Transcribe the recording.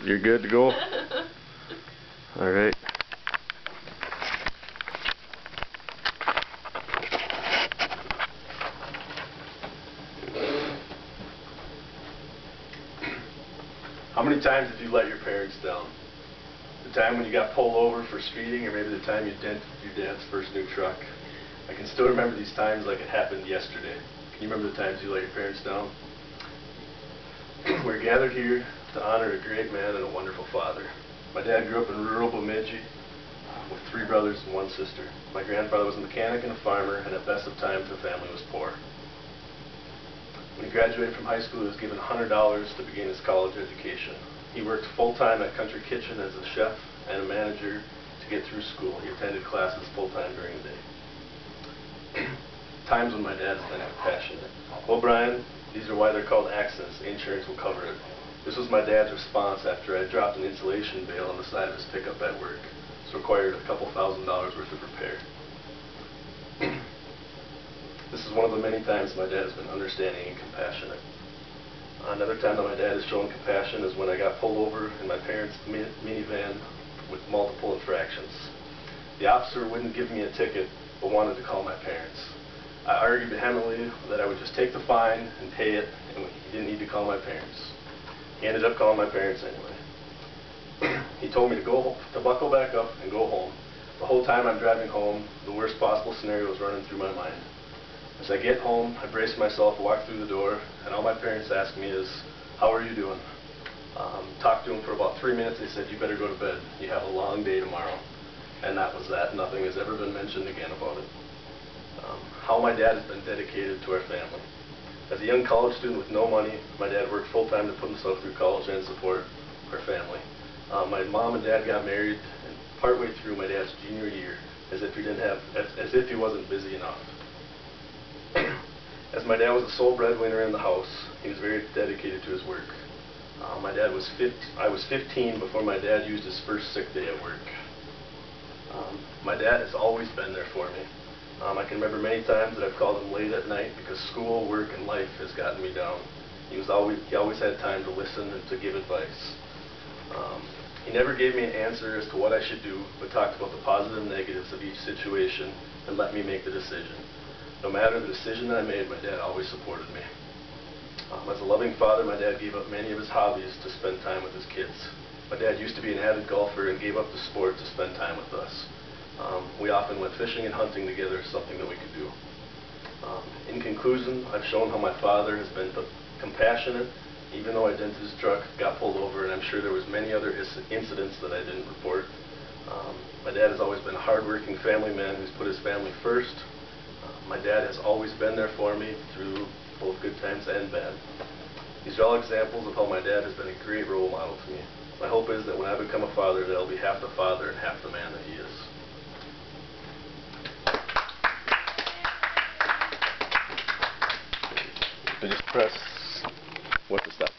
You're good to go? Alright. How many times have you let your parents down? The time when you got pulled over for speeding, or maybe the time you dented your dad's first new truck. I can still remember these times like it happened yesterday. Can you remember the times you let your parents down? We're gathered here to honor a great man and a wonderful father. My dad grew up in rural Bemidji with 3 brothers and 1 sister. My grandfather was a mechanic and a farmer, and at best of times the family was poor. When he graduated from high school, he was given $100 to begin his college education. He worked full-time at Country Kitchen as a chef and a manager to get through school. He attended classes full-time during the day. Times when my dad has been compassionate. Well, Brian, these are why they're called accidents. The insurance will cover it. This was my dad's response after I dropped an insulation bale on the side of his pickup at work. This required a couple $1,000s worth of repair. This is one of the many times my dad has been understanding and compassionate. Another time that my dad has shown compassion is when I got pulled over in my parents' minivan with multiple infractions. The officer wouldn't give me a ticket, but wanted to call my parents. I argued vehemently that I would just take the fine and pay it, and he didn't need to call my parents. He ended up calling my parents anyway. He told me to buckle back up and go home. The whole time I'm driving home, the worst possible scenario was running through my mind. As I get home, I brace myself, walk through the door, and all my parents ask me is, "How are you doing?" Talked to them for about 3 minutes. They said, "You better go to bed. You have a long day tomorrow." And that was that. Nothing has ever been mentioned again about it. How my dad has been dedicated to our family. As a young college student with no money, my dad worked full-time to put himself through college and support our family. My mom and dad got married, and partway through my dad's junior year, as if he wasn't busy enough. As my dad was the sole breadwinner in the house, he was very dedicated to his work. I was 15 before my dad used his first sick day at work. My dad has always been there for me. I can remember many times that I've called him late at night because school, work, and life has gotten me down. He always had time to listen and to give advice. He never gave me an answer as to what I should do, but talked about the positive and negatives of each situation and let me make the decision. No matter the decision that I made, my dad always supported me. As a loving father, my dad gave up many of his hobbies to spend time with his kids. My dad used to be an avid golfer and gave up the sport to spend time with us. We often went fishing and hunting together, something that we could do. In conclusion, I've shown how my father has been compassionate, even though I dented his truck, got pulled over, and I'm sure there was many other incidents that I didn't report. My dad has always been a hard-working family man who's put his family first. My dad has always been there for me through both good times and bad. These are all examples of how my dad has been a great role model to me. My hope is that when I become a father, that I'll be half the father and half the man that he is. So just press what to stop.